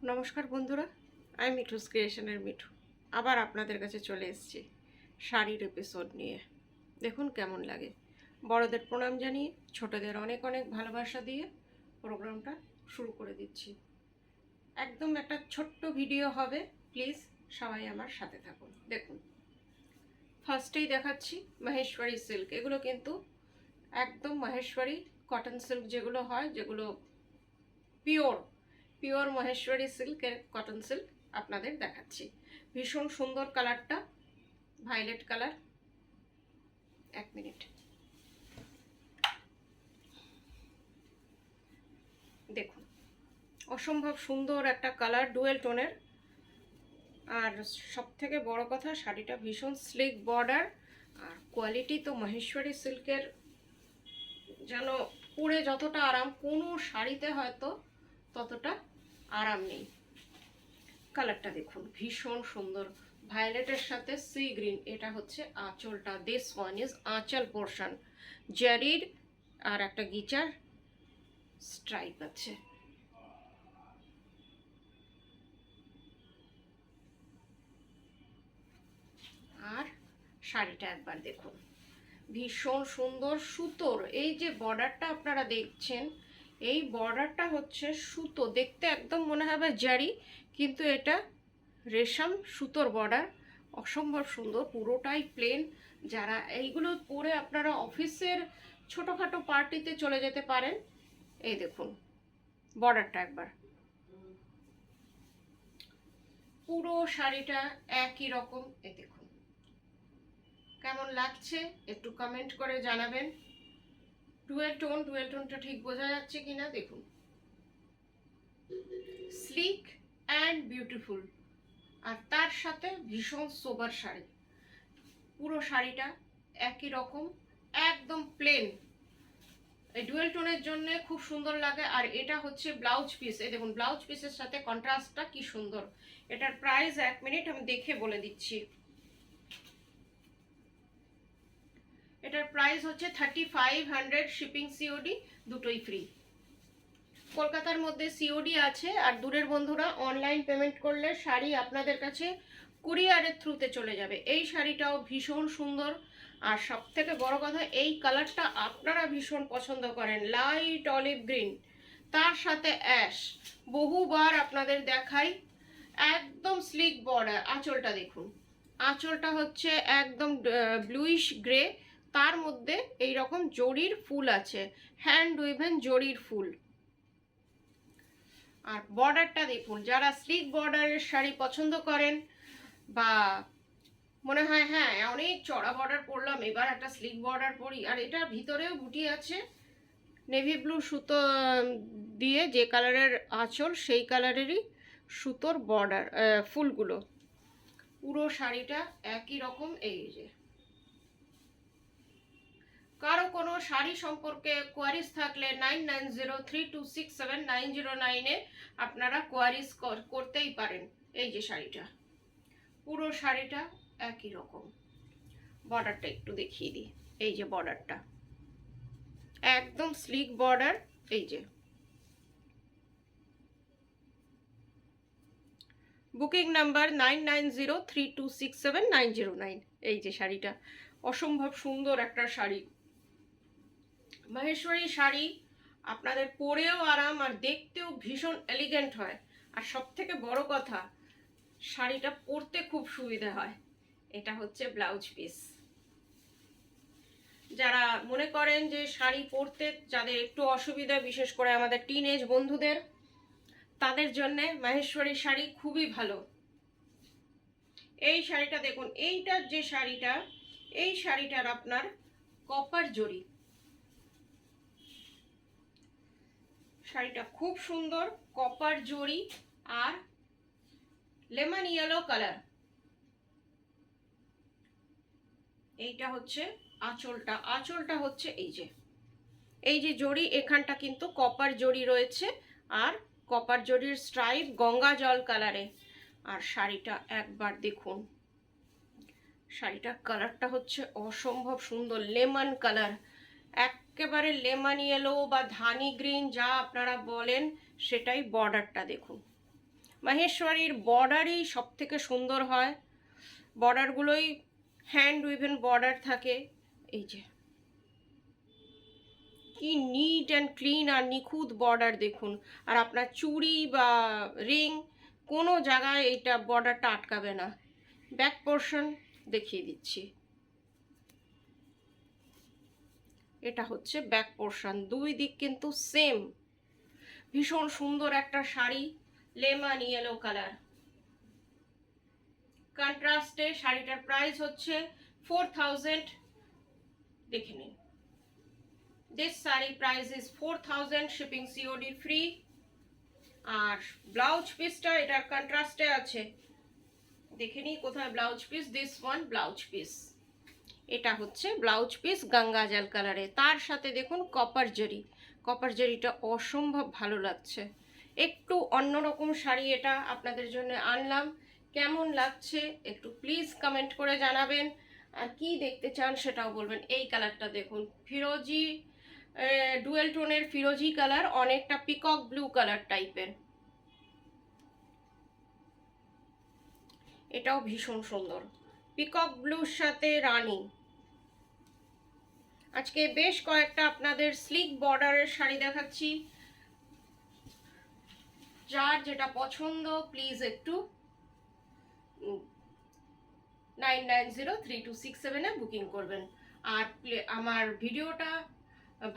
নমস্কার বন্ধুরা, আমি মিঠুস ক্রিয়েশনের মিঠু আবার আপনাদের কাছে চলে এসেছি শাড়ির এপিসোড নিয়ে। দেখুন কেমন লাগে। বড়দের প্রণাম জানিয়ে ছোটদের অনেক অনেক ভালোবাসা দিয়ে প্রোগ্রামটা শুরু করে দিচ্ছি। একদম একটা ছোট্ট ভিডিও হবে, প্লিজ সবাই আমার সাথে থাকুন। দেখুন, ফার্স্টেই দেখাচ্ছি মহেশ্বরী সিল্ক। এগুলো কিন্তু একদম মহেশ্বরী কটন সিল্ক যেগুলো হয়, যেগুলো পিওর পিওর মহেশ্বরী সিল্কের কটন সিল্ক আপনাদের দেখাচ্ছি। ভীষণ সুন্দর কালারটা, ভায়োলেট কালার। এক মিনিট, দেখুন অসম্ভব সুন্দর একটা কালার, ডুয়েল টোনের। আর সব থেকে বড় কথা, শাড়িটা ভীষণ স্লিক বর্ডার। আর কোয়ালিটি তো মহেশ্বরী সিল্কের যেন পরে যতটা আরাম, কোনো শাড়িতে হয়তো ততটা আরাম নেই। কালারটা দেখুন ভীষণ সুন্দর, ভায়োলেটের সাথে সি গ্রিন। এটা হচ্ছে আঁচলটা, দিস ওয়ান ইজ আঁচল পোর্শন। জারির আর একটা গিচার স্ট্রাইপ আছে। আর শাড়িটা একবার দেখুন, ভীষণ সুন্দর সুতোর। এই যে বর্ডারটা আপনারা দেখছেন, এই বর্ডারটা হচ্ছে সুতো, দেখতে একদম মনে হবে জারি, কিন্তু এটা রেশম সুতোর বর্ডার। অসম্ভব সুন্দর, পুরোটাই প্লেন। যারা এইগুলো পরে আপনারা অফিসের ছোটোখাটো পার্টিতে চলে যেতে পারেন। এই দেখুন বর্ডারটা একবার, পুরো শাড়িটা একই রকম। এই দেখুন কেমন লাগছে একটু কমেন্ট করে জানাবেন। ডুয়েল টোনটা ঠিক বোঝা যাচ্ছে কিনা দেখুন। স্লিক অ্যান্ড বিউটিফুল, আর তার সাথে ভীষণ সোবার শাড়ি। পুরো শাড়িটা একই রকম, একদম প্লেন। এই ডুয়েল টোনের জন্য খুব সুন্দর লাগে। আর এটা হচ্ছে ব্লাউজ পিস। এই দেখুন ব্লাউজ পিসের সাথে কন্ট্রাস্টটা কি সুন্দর। এটার প্রাইস 1 মিনিট আমি দেখে বলে দিচ্ছি। এটার প্রাইস হচ্ছে 3500, শিপিং সিওডি দুটোই ফ্রি। কলকাতার মধ্যে সিওডি আছে, আর দূরের বন্ধুরা অনলাইন পেমেন্ট করলে শাড়ি আপনাদের কাছে কুরিয়ারের থ্রুতে চলে যাবে। এই শাড়িটাও ভীষণ সুন্দর। আর সব থেকে বড় কথা, এই কালারটা আপনারা ভীষণ পছন্দ করেন, লাইট অলিভ গ্রিন, তার সাথে অ্যাশ। বহুবার আপনাদের দেখাই। একদম স্লিক বর্ডার। আঁচলটা দেখুন, আঁচলটা হচ্ছে একদম ব্লুইশ গ্রে, তার মধ্যে এই রকম জরির ফুল আছে, হ্যান্ড উইভেন জরির ফুল। আর বর্ডারটা দেখুন, যারা স্লিক বর্ডারের শাড়ি পছন্দ করেন, বা মনে হয় হ্যাঁ অনেক চড়া বর্ডার পরলাম, এবার একটা স্লিক বর্ডার পরি, আর এটার ভিতরেও বুটি আছে নেভি ব্লু সুতো দিয়ে, যে কালারের আঁচল সেই কালারেরই সুতোর বর্ডার, ফুলগুলো। পুরো শাড়িটা একই রকম। এই যে কারো কোনো শাড়ি সম্পর্কে কোয়ারিজ থাকলে 9903267909 আপনারা কোয়ারিজ করতেই পারেন। এই যে শাড়িটা, পুরো শাড়িটা একই রকম। বর্ডারটা একটু দেখিয়ে দিই। এই যে বর্ডারটা একদম স্লিক বর্ডার। এই যে বুকিং নাম্বার 9903267909। এই যে শাড়িটা অসম্ভব সুন্দর একটা শাড়ি, মহেশ্বরী শাড়ি। আপনাদের পরেও আরাম, আর দেখতেও ভীষণ এলিগেন্ট হয়। আর সব থেকে বড় কথা, শাড়িটা পরতে খুব সুবিধা হয়। এটা হচ্ছে ব্লাউজ পিস। যারা মনে করেন যে শাড়ি পরতে যাদের একটু অসুবিধা, বিশেষ করে আমাদের টিনেজ বন্ধুদের, তাদের জন্য মহেশ্বরী শাড়ি খুবই ভালো। এই শাড়িটা দেখুন, এইটার যে শাড়িটা, এই শাড়িটার আপনার কপার জরি। শাড়িটা খুব সুন্দর, কপার জরি আর লেমন ইয়েলো কালার। এইটা হচ্ছে আঁচলটা। আঁচলটা হচ্ছে এই যে জরি, এখানটা কিন্তু কপার জরি রয়েছে, আর কপার জরির স্ট্রাইপ গঙ্গা জল কালারে। আর শাড়িটা একবার দেখুন, শাড়িটার কালারটা হচ্ছে অসম্ভব সুন্দর, লেমন কালার, একেবারে লেমন ইয়েলো বা ধানি গ্রিন, যা আপনারা বলেন সেটাই। বর্ডারটা দেখুন, মাহেশ্বরীর বর্ডারই সব থেকে সুন্দর হয়, বর্ডারগুলোই হ্যান্ড উইভেন বর্ডার থাকে। এই যে কি নিট অ্যান্ড ক্লিন আর নিখুঁত বর্ডার দেখুন। আর আপনার চুড়ি বা রিং কোনো জায়গায় এইটা বর্ডারটা আটকাবে না। ব্যাক পোর্শন দেখিয়ে দিচ্ছি, এটা হচ্ছে ব্যাক পোর্শন, দুই দিক কিন্তু সেম। ভীষণ সুন্দর একটা শাড়ি, লেমন ইয়েলো কালার কন্ট্রাস্টে। শাড়িটার প্রাইস হচ্ছে 4000। দেখে নিন, this sari price is 4000, shipping C ফ্রি। আর ব্লাউজ পিসটা এটার কন্ট্রাস্টে আছে, দেখে নিই কোথায় blouse piece, this one blouse piece. এটা হচ্ছে ব্লাউজ পিস গঙ্গা জল কালারে, তার সাথে দেখুন কপার জরি। কপার জরিটা অসম্ভব ভালো লাগছে। একটু অন্যরকম শাড়ি এটা আপনাদের জন্য আনলাম। কেমন লাগছে একটু প্লিজ কমেন্ট করে জানাবেন, আর কি দেখতে চান সেটাও বলবেন। এই কালারটা দেখুন, ফিরোজি ডুয়েল টোনের ফিরোজি কালার, অনেকটা পিকক ব্লু কালার টাইপের, এটাও ভীষণ সুন্দর। পিকক ব্লুর সাথে রানী। আজকে বেশ কয়েকটা আপনাদের স্লিক বর্ডারের শাড়ি দেখাচ্ছি, যার যেটা পছন্দ প্লিজ একটু 99032667 বুকিং করবেন। আর আমার ভিডিওটা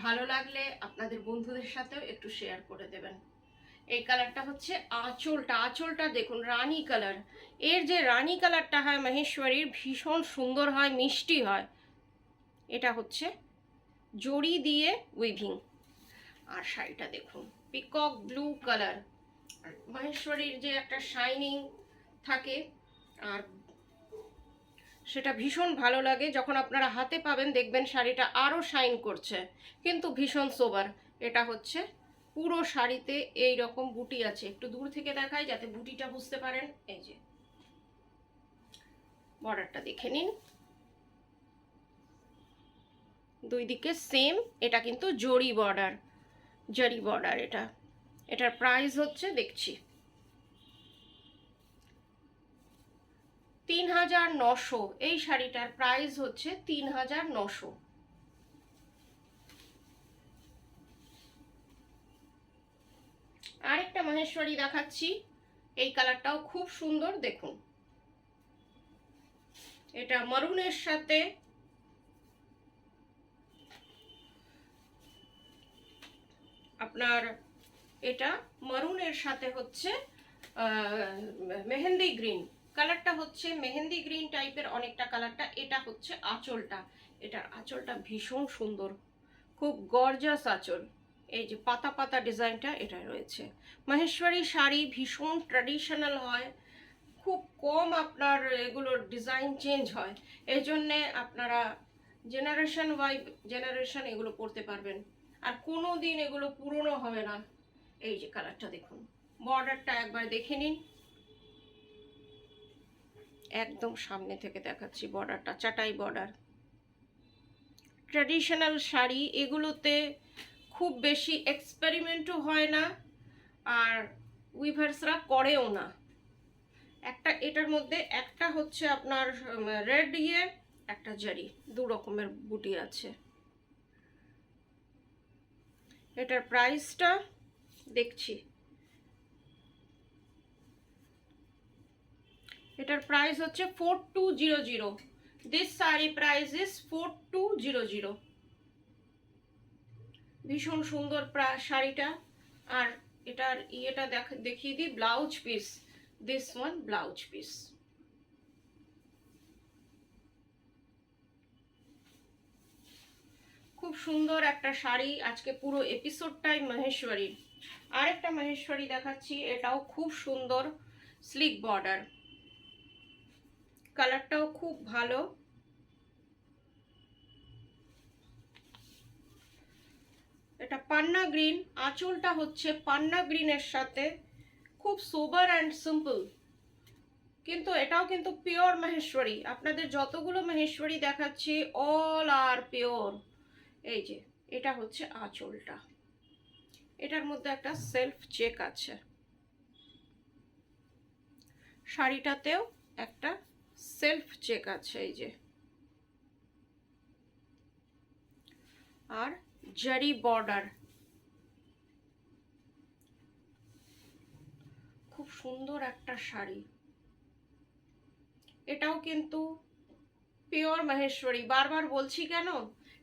ভালো লাগলে আপনাদের বন্ধুদের সাথেও একটু শেয়ার করে দেবেন। এই কালারটা হচ্ছে আঁচলটা, আঁচলটা দেখুন রানী কালার। এর যে রানী কালারটা হয় মাহেশ্বরীর, ভীষণ সুন্দর হয়, মিষ্টি হয়। এটা হচ্ছে জড়ি দিয়ে উইভিং। আর শাড়িটা দেখুন পিকক ব্লু কালার, মাহেশ্বরীর যে একটা শাইনিং থাকে, আর সেটা ভীষণ ভালো লাগে। যখন আপনারা হাতে পাবেন দেখবেন শাড়িটা আরও শাইন করছে, কিন্তু ভীষণ সোবার। এটা হচ্ছে পুরো শাড়িতে এই রকম বুটি আছে, একটু দূর থেকে দেখাই যাতে বুটিটা বুঝতে পারেন। এই যে বর্ডারটা দেখে নিন, দুই দিকে সেম। এটা কিন্তু জরি বর্ডার, জরি বর্ডার এটা। এটার প্রাইস হচ্ছে দেখছি 3900। এই শাড়িটার প্রাইস হচ্ছে 3900। আরেকটা মাহেশ্বরী দেখাচ্ছি, এই কালারটাও খুব সুন্দর দেখুন। এটা মারুনের সাথে আপনার, এটা মারুনের সাথে হচ্ছে মেহেন্দি গ্রিন কালারটা, হচ্ছে মেহেন্দি গ্রিন টাইপের অনেকটা কালারটা। এটা হচ্ছে আঁচলটা, এটার আঁচলটা ভীষণ সুন্দর, খুব গর্জাস আঁচল। এই যে পাতা পাতা ডিজাইনটা এটা রয়েছে। মাহেশ্বরী শাড়ি ভীষণ ট্র্যাডিশনাল হয়, খুব কম আপনার এগুলোর ডিজাইন চেঞ্জ হয়, এই জন্যে আপনারা জেনারেশন বাই জেনারেশন এগুলো পরতে পারবেন, আর কোনো দিন এগুলো পুরনো হবে না। এই যে কালারটা দেখুন, বর্ডারটা একবার দেখে নিন, একদম সামনে থেকে দেখাচ্ছি বর্ডারটা, চাটাই বর্ডার। ট্র্যাডিশনাল শাড়ি এগুলোতে খুব বেশি এক্সপেরিমেন্টও হয় না, আর উইভার্সরা করেও না। একটা এটার মধ্যে একটা হচ্ছে আপনার রেড ইয়ে, একটা জারি, দু রকমের বুটি আছে। এটার প্রাইসটা দেখছি, এটার প্রাইস হচ্ছে 4200। This sari price is 4200। ভীষণ সুন্দর শাড়িটা। আর এটার ইয়েটা দেখিয়ে দিই, blouse piece, this one blouse piece. খুব সুন্দর একটা শাড়ি। আজকে পুরো এপিসোডটাই মাহেশ্বরীর। আরেকটা মাহেশ্বরী দেখাচ্ছি, এটাও খুব সুন্দর, স্লিক বর্ডার, কালারটাও খুব ভালো। এটা পান্না গ্রিন, আঁচলটা হচ্ছে পান্না গ্রিনের সাথে, খুব সোবার অ্যান্ড সিম্পল, কিন্তু এটাও কিন্তু পিওর মাহেশ্বরী। আপনাদের যতগুলো মাহেশ্বরী দেখাচ্ছি অল আর পিওর। এই যে এটা হচ্ছে আঁচলটা, এটার মধ্যে একটা সেলফ চেক আছে। শাড়িটাতেও একটা সেলফ চেক আছে, এই যে, আর জারি বর্ডার, খুব সুন্দর একটা শাড়ি। এটাও কিন্তু পিওর মহেশ্বরী। বারবার বলছি কেন,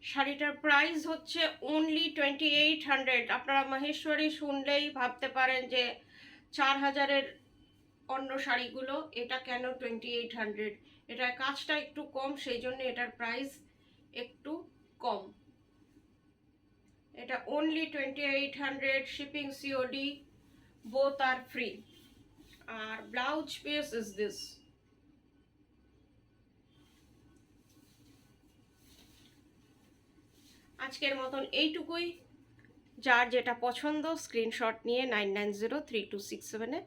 শাড়িটার প্রাইস হচ্ছে অনলি 2800। আপনারা মহেশ্বরী শুনলেই ভাবতে পারেন যে 4000-এর অন্য শাড়িগুলো, এটা কেন 2800। এটার কাজটা একটু কম, সেই জন্য এটার প্রাইস একটু কম। এটা অনলি 2800, শিপিং সিওডি, বোথ D both. R blouse piece is this. আজকের মতন এইটুকুই। যার যেটা পছন্দ স্ক্রিনশট নিয়ে 99032679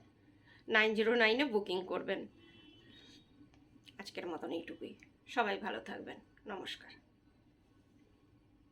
909-এ বুকিং করবেন। আজকের মতন এইটুকুই। সবাই ভালো থাকবেন। নমস্কার।